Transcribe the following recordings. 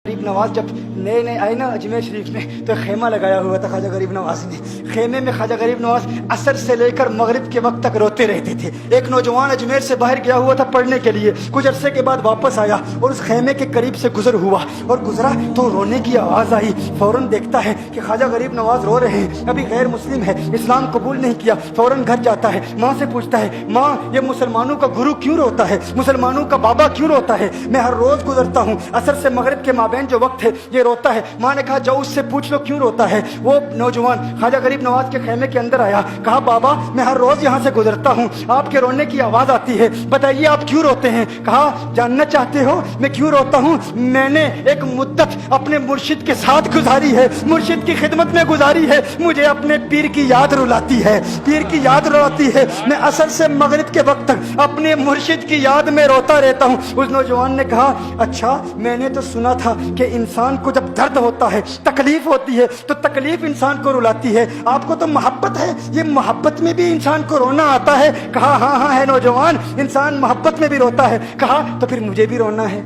गरीब नवाज जब नए नए आए ना अजमेर शरीफ में तो खेमा लगाया हुआ था ख्वाजा गरीब नवाज ने। खेमे में ख्वाजा गरीब नवाज असर से लेकर मगरिब के वक्त तक रोते रहते थे। एक नौजवान अजमेर से बाहर गया हुआ था पढ़ने के लिए, कुछ अरसे के बाद वापस आया और उस खेमे के करीब से गुजर हुआ और गुजरा तो रोने की आवाज़ आई। फौरन देखता है कि ख्वाजा गरीब नवाज रो रहे हैं, अभी गैर मुस्लिम है, इस्लाम कबूल नहीं किया। फौरन घर जाता है, माँ से पूछता है, माँ ये मुसलमानों का गुरु क्यों रोता है, मुसलमानों का बाबा क्यों रोता है? मैं हर रोज गुजरता हूँ, असर से मगरिब के माबैन जो वक्त है ये रोता है। माँ ने कहा जाओ उससे पूछ लो क्यों रोता है। वो नौजवान ख्वाजा गरीब नवाज के खेमे के अंदर आया, कहा बाबा मैं हर रोज यहाँ से गुजरता हूँ, आपके रोने की आवाज आती है, बताइए आप क्यों रोते हैं? कहा जानना चाहते हो मैं क्यों रोता हूँ? मैंने एक मुद्दत अपने मुर्शिद के साथ गुजारी है, मुर्शिद की खिदमत में गुजारी है, मुझे अपने पीर की याद रुलाती है, पीर की याद रुलाती है। मैं असर से मगरिब के वक्त तक अपने मुर्शिद की याद में रोता रहता हूँ। उस नौजवान ने कहा अच्छा मैंने तो सुना था कि इंसान को जब दर्द होता है, तकलीफ होती है तो तकलीफ इंसान को रुलाती है, आपको तो मोहब्बत है, ये मोहब्बत में भी इंसान को रोना आता है? कहा हाँ हाँ है नौजवान, इंसान मोहब्बत में भी रोता है। कहा तो फिर मुझे भी रोना है,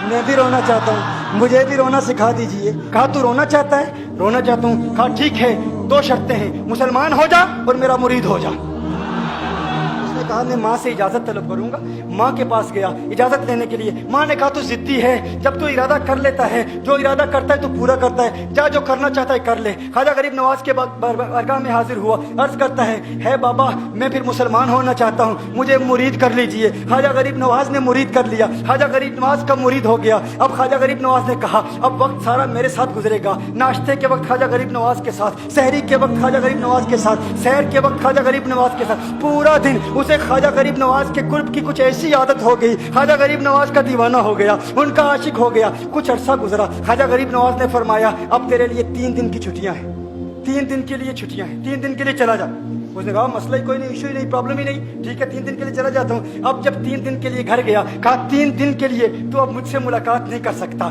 मैं भी रोना चाहता हूँ, मुझे भी रोना सिखा दीजिए। कहा तू रोना चाहता है? रोना चाहता हूँ। कहा ठीक है, दो शर्तें हैं, मुसलमान हो जा और मेरा मुरीद हो जा। कहा मैं माँ से इजाजत तलब करूंगा। माँ के पास गया इजाजत लेने के लिए। माँ ने कहा तू जिद्दी है, जब तू इरादा कर लेता है, जो इरादा करता है तो पूरा करता है, जा जो करना चाहता है कर ले। ख्वाजा गरीब नवाज के बारगाह में हाजिर हुआ, अर्ज करता है बाबा मैं फिर मुसलमान होना चाहता हूँ, मुझे मुरीद कर लीजिए। ख्वाजा गरीब नवाज ने मुरीद कर लिया, ख्वाजा गरीब नवाज का मुरीद हो गया। अब ख्वाजा गरीब नवाज ने कहा अब वक्त सारा मेरे साथ गुजरेगा, नाश्ते के वक्त ख्वाजा गरीब नवाज के साथ, सहरी के वक्त ख्वाजा गरीब नवाज के साथ, सैर के वक्त ख्वाजा गरीब नवाज के साथ, पूरा दिन उसे ख्वाजा गरीब नवाज के कुर्ब की कुछ ऐसी आदत हो गई, ख्वाजा गरीब नवाज का दीवाना हो गया, उनका आशिक हो गया। कुछ अरसा गुजरा, ख्वाजा गरीब नवाज ने फरमाया अब तेरे लिए 3 दिन की छुट्टियां हैं, 3 दिन के लिए छुट्टियां हैं, 3 दिन के लिए चला जा। उसने कहा मसला ही कोई नहीं, इशू ही नहीं, प्रॉब्लम ही नहीं, ठीक है 3 दिन के लिए चला जाता हूँ। अब जब 3 दिन के लिए घर गया, कहा 3 दिन के लिए तो अब मुझसे मुलाकात नहीं कर सकता,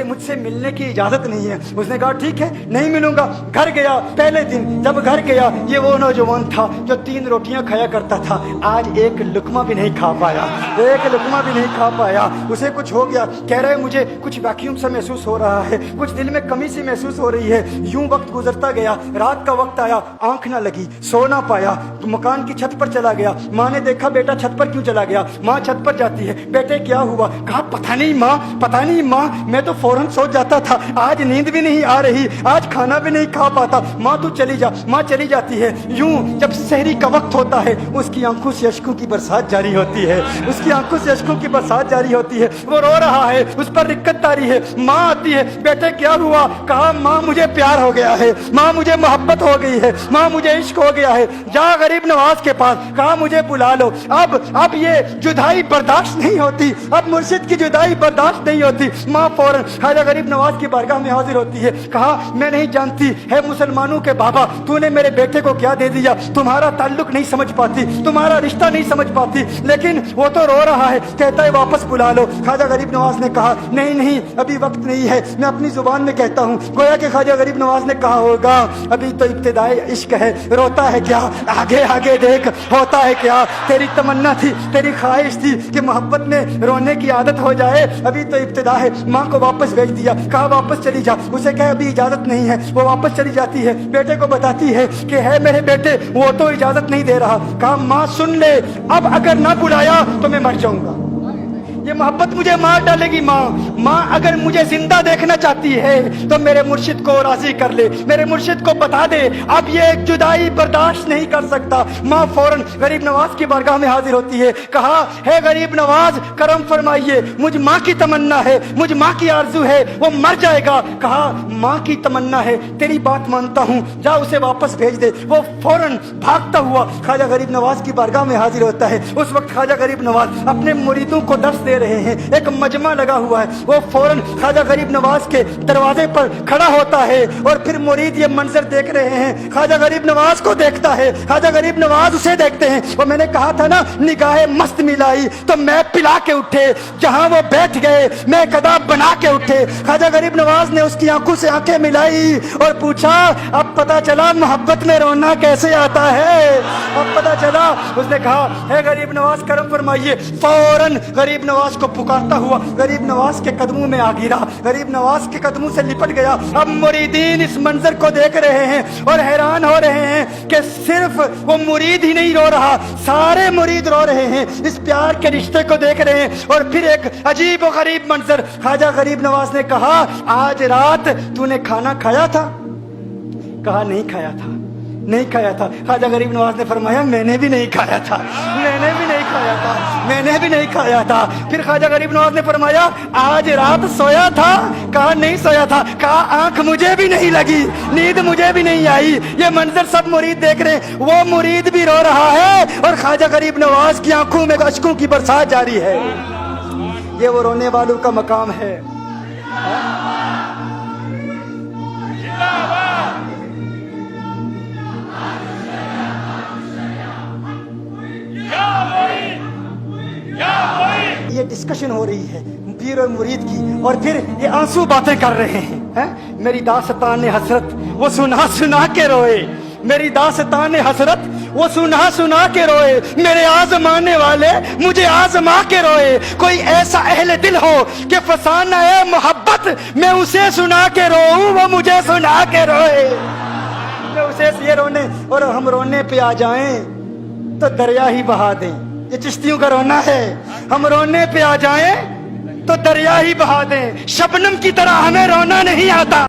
मुझसे मिलने की इजाजत नहीं है। उसने कहा ठीक है नहीं मिलूंगा। घर गया, पहले दिन जब घर गया ये वो नौजवान था जो 3 रोटियां खाया करता था, आज एक लुकमा भी नहीं खा पाया, एक लुकमा भी नहीं खा पाया। उसे कुछ हो गया, कह रहा है मुझे कुछ वैक्यूम सा महसूस हो रहा है, कुछ दिल में कमी सी महसूस हो रही है। यूं वक्त गुजरता गया, रात का वक्त आया, आंख ना लगी, सो ना पाया, मकान की छत पर चला गया। माँ ने देखा बेटा छत पर क्यों चला गया? माँ छत पर जाती है, बेटे क्या हुआ? कहा पता नहीं माँ, पता नहीं माँ, मैं तो फौरन सो जाता था, आज नींद भी नहीं आ रही, आज खाना भी नहीं खा पाता। माँ तू चली जा। माँ चली जाती है। यूं जब सहरी का वक्त होता है उसकी आंखों से अश्कों की बरसात जारी होती है, उसकी आंखों से अश्कों की बरसात जारी होती है, वो रो रहा है, उस पर रिक्कत तारी है। माँ आती है, बेटे क्या हुआ? कहा माँ मुझे प्यार हो गया है, माँ मुझे मोहब्बत हो गई है, माँ मुझे इश्क हो गया है, जा गरीब नवाज के पास, कहा मुझे बुला लो। अब ये जुदाई बर्दाश्त नहीं होती, अब मुर्शिद की जुदाई बर्दाश्त नहीं होती। माँ फौरन ख्वाजा गरीब नवाज की बारगाह में हाजिर होती है। कहा मैं नहीं जानती है मुसलमानों के बाबा, तूने मेरे बेटे को क्या दे दिया, तुम्हारा ताल्लुक नहीं समझ पाती, तुम्हारा रिश्ता नहीं समझ पाती, लेकिन वो तो रो रहा है, कहता है वापस बुला लो। ख्वाजा गरीब नवाज ने कहा नहीं नहीं अभी वक्त नहीं है, मैं अपनी जुबान में कहता हूँ। गोया कि ख्वाजा गरीब नवाज ने कहा होगा अभी तो इब्तिदाई इश्क है, रोता है क्या, आगे आगे देख होता है क्या। तेरी तमन्ना थी, तेरी ख्वाहिश थी कि मोहब्बत में रोने की आदत हो जाए, अभी तो इब्तिदा है। माँ को वापस भेज दिया, कहा वापस चली जा। उसे कहा अभी इजाजत नहीं है, वो वापस चली जाती है, बेटे को बताती है कि है मेरे बेटे वो तो इजाजत नहीं दे रहा। कहा माँ सुन ले, अब अगर ना बुलाया तो मैं मर जाऊंगा, ये मोहब्बत मुझे मार डालेगी। माँ अगर मुझे जिंदा देखना चाहती है तो मेरे मुर्शिद को राजी कर ले, मेरे मुर्शिद को बता दे अब ये जुदाई बर्दाश्त नहीं कर सकता। माँ फौरन गरीब नवाज की बारगाह में हाजिर होती है। कहा है गरीब नवाज करम फरमाइए, मुझ माँ की तमन्ना है, मुझ माँ की आरजू है, वो मर जाएगा। कहा माँ की तमन्ना है, तेरी बात मानता हूँ, जा उसे वापस भेज दे। वो फौरन भागता हुआ ख्वाजा गरीब नवाज की बारगाह में हाजिर होता है। उस वक्त ख्वाजा गरीब नवाज अपने मुरीदों को दर्स दे रहे हैं, एक मजमा लगा हुआ है। वो फौरन ख्वाजा गरीब नवाज के दरवाजे पर खड़ा होता है और फिर मुरीद ये मंजर देख रहे हैं, ख्वाजा गरीब नवाज को देखता है, ख्वाजा गरीब नवाज उसे देखते हैं। वो मैंने कहा था ना निगाहे मस्त मिलाई तो मैं पिला के उठे, जहां वो बैठ गए मैं कदा बना के उठे। ख्वाजा गरीब नवाज ने उसकी आंखों से आंखें मिलाई और पूछा अब पता चला मोहब्बत में रोना कैसे आता है, अब पता चला। उसने कहा है गरीब नवाज करम फरमाइए। फौरन गरीब नवाज नवाज को पुकारता हुआ गरीब नवाज के कदमों में आ गिरा, गरीब नवाज के कदमों से लिपट गया। अब मुरीदीन इस मंजर को देख रहे हैं और हैरान हो रहे हैं कि सिर्फ वो मुरीद ही नहीं रो रहा, सारे मुरीद रो रहे हैं, इस प्यार के रिश्ते को देख रहे हैं। और फिर एक अजीब और गरीब मंजर, ख्वाजा गरीब नवाज ने कहा, आज रात तूने खाना खाया था? कहा नहीं खाया था, नहीं खाया था। ख्वाजा गरीब नवाज ने फरमाया, मैंने भी नहीं खाया था, मैंने भी नहीं खाया था, मैंने भी नहीं खाया था। फिर ख्वाजा गरीब नवाज ने फरमाया, आज रात सोया था? कहा नहीं सोया था। कहा आंख मुझे भी नहीं लगी, नींद मुझे भी नहीं आई। ये मंजर सब मुरीद देख रहे हैं, वो मुरीद भी रो रहा है और ख्वाजा गरीब नवाज की आंखों में अश्कों की बरसात जारी है। ये वो रोने वालों का मकाम है। ये डिस्कशन हो रही है पीर और मुरीद की, और फिर ये आंसू बातें कर रहे हैं। मेरी दास्तान हसरत वो सुना सुना के रोए, मेरी दास्तान हसरत वो सुना सुना के रोए, मेरे आजमाने वाले मुझे आजमा के रोए। कोई ऐसा अहले दिल हो कि फसाना है मोहब्बत, मैं उसे सुना के रोऊं, वो मुझे सुना के रोए। मैं उसे ये रोने और हम रोने पे आ जाएं तो दरिया ही बहा दें। ये चिश्तियों का रोना है, हम रोने पे आ जाएं तो दरिया ही बहा दें। शबनम की तरह हमें रोना नहीं आता।